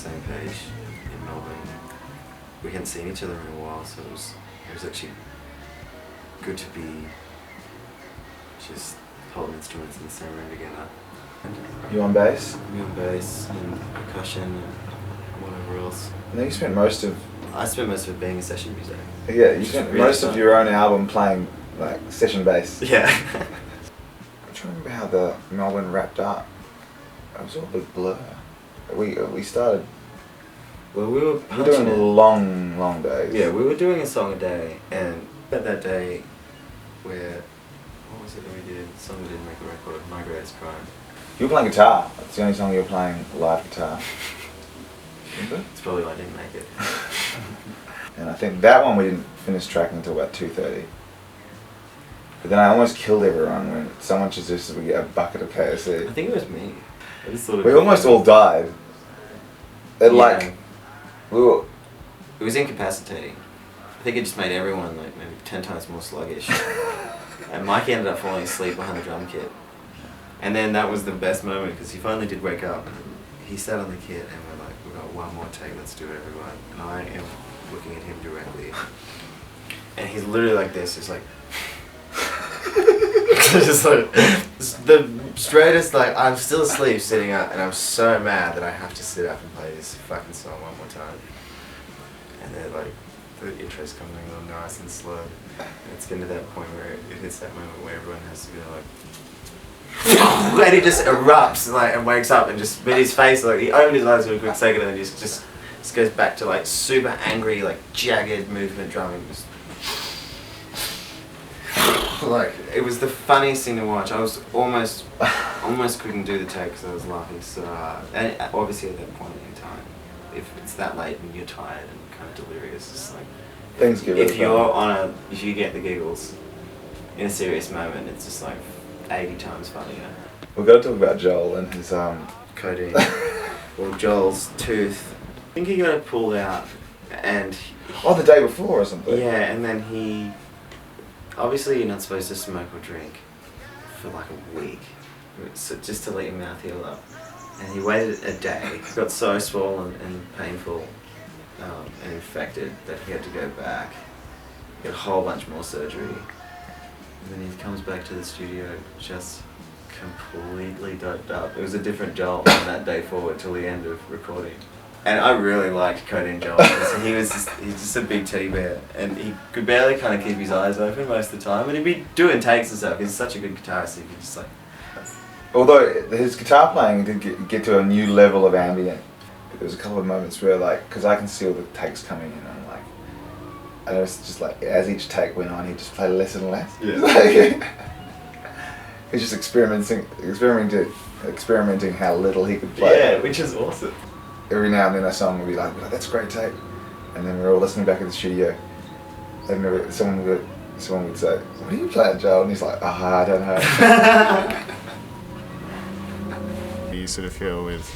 same page in Melbourne. We hadn't seen each other in a while, so it was actually good to be just holding instruments in the same room together. You on bass? Me on bass and percussion and whatever else. And then you spent most of... I spent most of it being a session musician. Yeah, you spent really most fun. of your own album playing like session bass. Yeah. I'm trying to remember how the Melbourne wrapped up. It was all a big blur. We started... Well, we were doing long days. Yeah, we were doing a song a day, and at that day, where what was it that we did? Song we didn't make a record. My Greatest Crime. You were playing guitar. That's the only song you were playing live guitar. Remember? It's probably why I didn't make it. And I think that one we didn't finish tracking until about 2:30. But then I almost killed everyone when someone suggested we get a bucket of KFC. I think it was me. I just thought We almost all died. It Yeah. we were... It was incapacitating. I think it just made everyone like maybe 10 times more sluggish. And Mikey ended up falling asleep behind the drum kit. And then that was the best moment because he finally did wake up. He sat on the kit and we're like, we've got one more take, let's do it everyone. And I am looking at him directly. And he's literally like this, just like... just like the straightest, like I'm still asleep sitting up and I'm so mad that I have to sit up and play this fucking song one more time. And then like the intro's coming all nice and slow. And it's getting to that point where it hits that moment where everyone has to be like and he just erupts and wakes up and just with his face like he opened his eyes for a quick second and then just goes back to like super angry like jagged movement drumming. Just, like it was the funniest thing to watch. I was almost couldn't do the take because I was laughing so hard. And obviously at that point in time, if it's that late and you're tired and kind of delirious, it's like Things get really if if you get the giggles in a serious moment, it's just like 80 times funnier. We've got to talk about Joel and his codeine. Well, Joel's tooth. I think he got it pulled out, and the day before or something. yeah, and then he. Obviously, you're not supposed to smoke or drink for like a week, so just to let your mouth heal up. And he waited a day. He got so swollen and painful and infected that he had to go back, get a whole bunch more surgery. And then he comes back to the studio just completely doped up. It was a different Joel from that day forward till the end of recording. And I really liked Codeine Joel because he's just a big teddy bear and he could barely kind of keep his eyes open most of the time and he'd be doing takes and stuff. He's such a good guitarist, so he could just like... Although his guitar playing did get to a new level of ambient. There was a couple of moments where like, because I can see all the takes coming in and I'm like, I noticed just like as each take went on he'd just play less and less. Yeah. Like, he's just experimenting how little he could play. Yeah, which is awesome. Every now and then a song would be like, oh, that's a great take. And then we're all listening back in the studio. And someone would say, what are you playing, Joel? And he's like, I don't know. You sort of feel with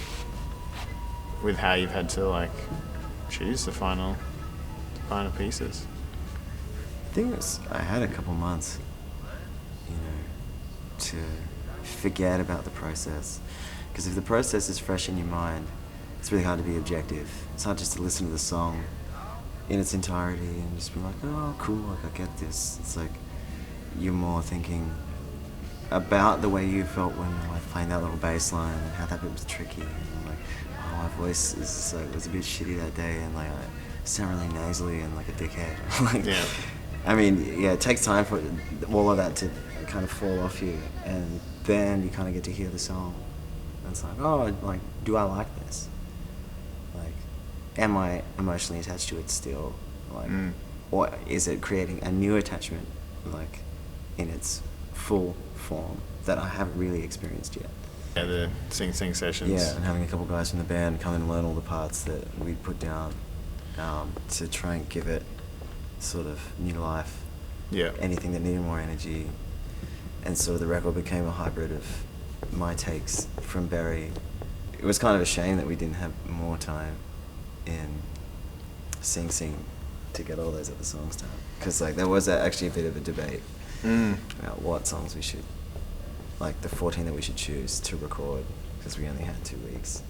how you've had to like choose the final pieces. I think I had a couple months, to forget about the process. Because if the process is fresh in your mind, it's really hard to be objective. It's hard just to listen to the song in its entirety and just be like, oh, cool, like I get this. It's like you're more thinking about the way you felt when you were like playing that little bass line and how that bit was tricky. And like, oh, my voice is like was a bit shitty that day and like I sound really nasally and like a dickhead. Like, Yeah. I mean, yeah, it takes time for all of that to kind of fall off you, and then you kind of get to hear the song. And it's like, oh, like, do I like this? Like, am I emotionally attached to it still? Like, or is it creating a new attachment, like, in its full form that I haven't really experienced yet? Yeah, the sing sessions. Yeah, and having a couple guys from the band come and learn all the parts that we put down to try and give it sort of new life. Yeah. Anything that needed more energy. And so the record became a hybrid of my takes from Barry. It was kind of a shame that we didn't have more time in Sing to get all those other songs down. Because like there was actually a bit of a debate about what songs we should, like the 14 that we should choose to record, because we only had 2 weeks.